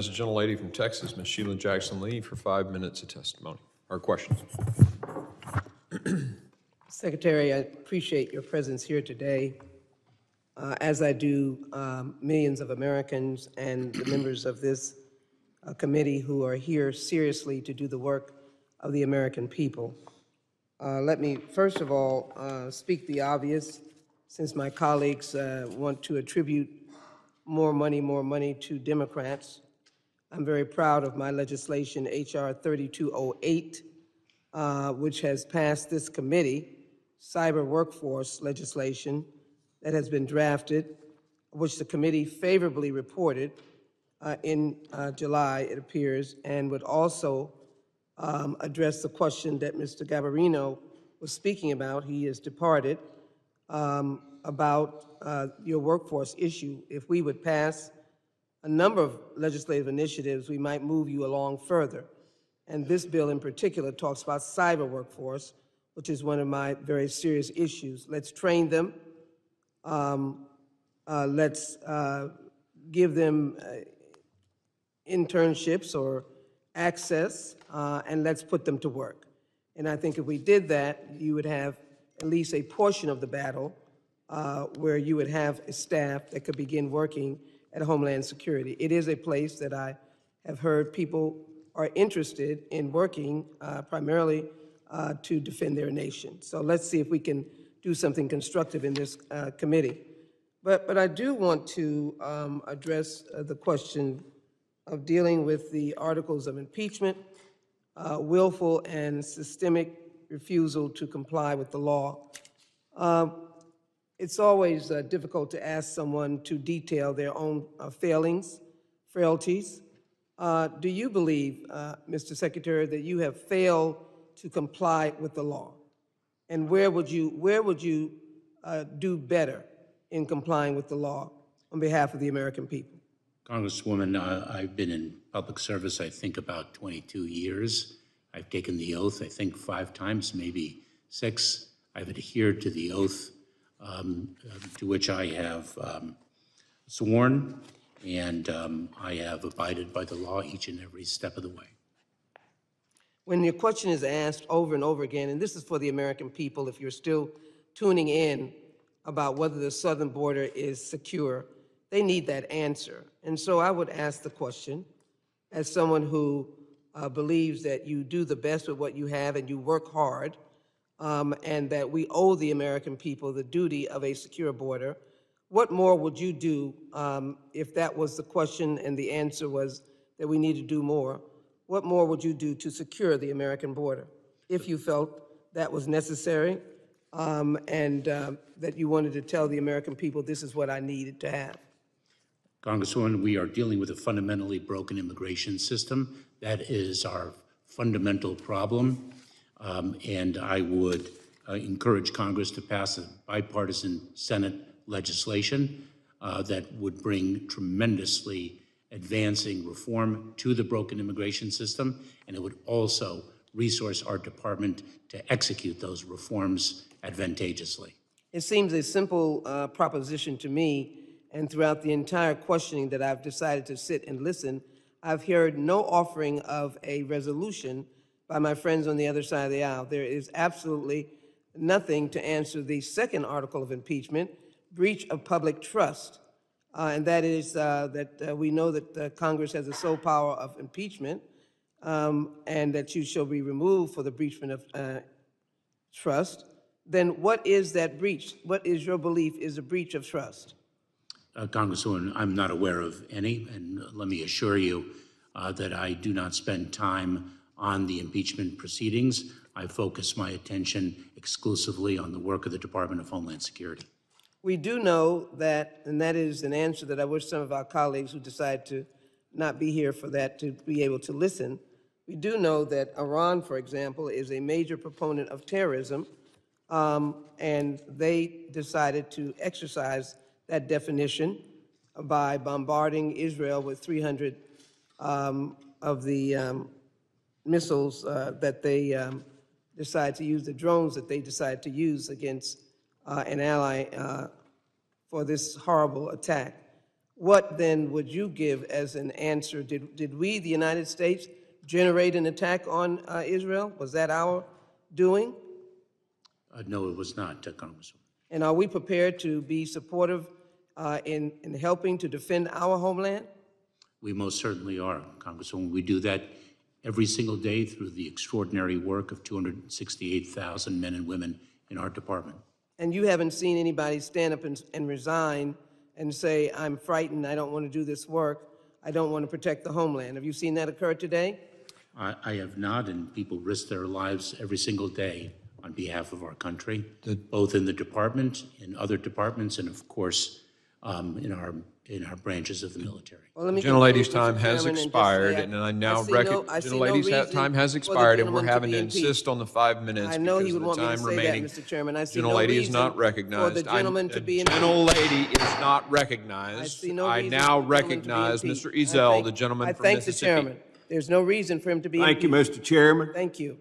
As a gentlelady from Texas, Ms. Sheila Jackson Lee, for 5 minutes of testimony or questions. Secretary, I appreciate your presence here today, as I do millions of Americans and the members of this committee who are here seriously to do the work of the American people. Let me, first of all, speak the obvious, since my colleagues want to attribute more money to Democrats. I'm very proud of my legislation, H.R. 3208, which has passed this committee, cyber workforce legislation that has been drafted, which the committee favorably reported in July, it appears, and would also address the question that Mr. Gabarino was speaking about. He has departed, about your workforce issue. If we would pass a number of legislative initiatives, we might move you along further. And this bill in particular talks about cyber workforce, which is one of my very serious issues. Let's train them. Let's give them internships or access, and let's put them to work. And I think if we did that, you would have at least a portion of the battle where you would have a staff that could begin working at Homeland Security. It is a place that I have heard people are interested in working primarily to defend their nation. So let's see if we can do something constructive in this committee. But I do want to address the question of dealing with the articles of impeachment, willful and systemic refusal to comply with the law. It's always difficult to ask someone to detail their own failings, frailties. Do you believe, Mr. Secretary, that you have failed to comply with the law? And where would you do better in complying with the law on behalf of the American people? Congresswoman, I've been in public service, I think, about 22 years. I've taken the oath, I think, 5 times, maybe 6. I've adhered to the oath to which I have sworn, and I have abided by the law each and every step of the way. When your question is asked over and over again, and this is for the American people, if you're still tuning in about whether the southern border is secure, they need that answer. And so I would ask the question, as someone who believes that you do the best with what you have and you work hard, and that we owe the American people the duty of a secure border, what more would you do if that was the question and the answer was that we need to do more? What more would you do to secure the American border if you felt that was necessary and that you wanted to tell the American people this is what I needed to have? Congresswoman, we are dealing with a fundamentally broken immigration system. That is our fundamental problem. And I would encourage Congress to pass a bipartisan Senate legislation that would bring tremendously advancing reform to the broken immigration system, and it would also resource our department to execute those reforms advantageously. It seems a simple proposition to me, and throughout the entire questioning that I've decided to sit and listen, I've heard no offering of a resolution by my friends on the other side of the aisle. There is absolutely nothing to answer the second article of impeachment, breach of public trust. And that is that we know that Congress has the sole power of impeachment, and that you shall be removed for the breachment of trust. Then what is that breach? What is your belief is a breach of trust? Congresswoman, I'm not aware of any, and let me assure you that I do not spend time on the impeachment proceedings. I focus my attention exclusively on the work of the Department of Homeland Security. We do know that, and that is an answer that I wish some of our colleagues who decide to not be here for that to be able to listen. We do know that Iran, for example, is a major proponent of terrorism, and they decided to exercise that definition by bombarding Israel with 300 of the missiles that they decide to use, the drones that they decide to use against an ally for this horrible attack. what then would you give as an answer? Did we, the United States, generate an attack on Israel? Was that our doing? No, it was not, Congresswoman. And are we prepared to be supportive in helping to defend our homeland? We most certainly are, Congresswoman. We do that every single day through the extraordinary work of 268,000 men and women in our department. And you haven't seen anybody stand up and resign and say, I'm frightened, I don't want to do this work, I don't want to protect the homeland. Have you seen that occur today? I have not, and people risk their lives every single day on behalf of our country, both in the department, in other departments, and of course, in our branches of the military. Well, let me Gentlelady's conclude, Mr. time has Chairman, and just expired, say and I now I see no gentlelady's reason time has for the expired, and we're gentleman to having be to impeached. insist on the 5 minutes I know he because of would the want me to time say that, remaining. Mr. Chairman. I see no Gentlelady is reason not for recognized. the gentleman to be impeached. Gentlelady is not recognized. I see no I reason now for the gentleman to be recognize impeached. Mr. Ezell, the I gentleman from thank the Mississippi. chairman. There's no reason for him to be Thank you, impeached. Mr. Chairman. Thank you.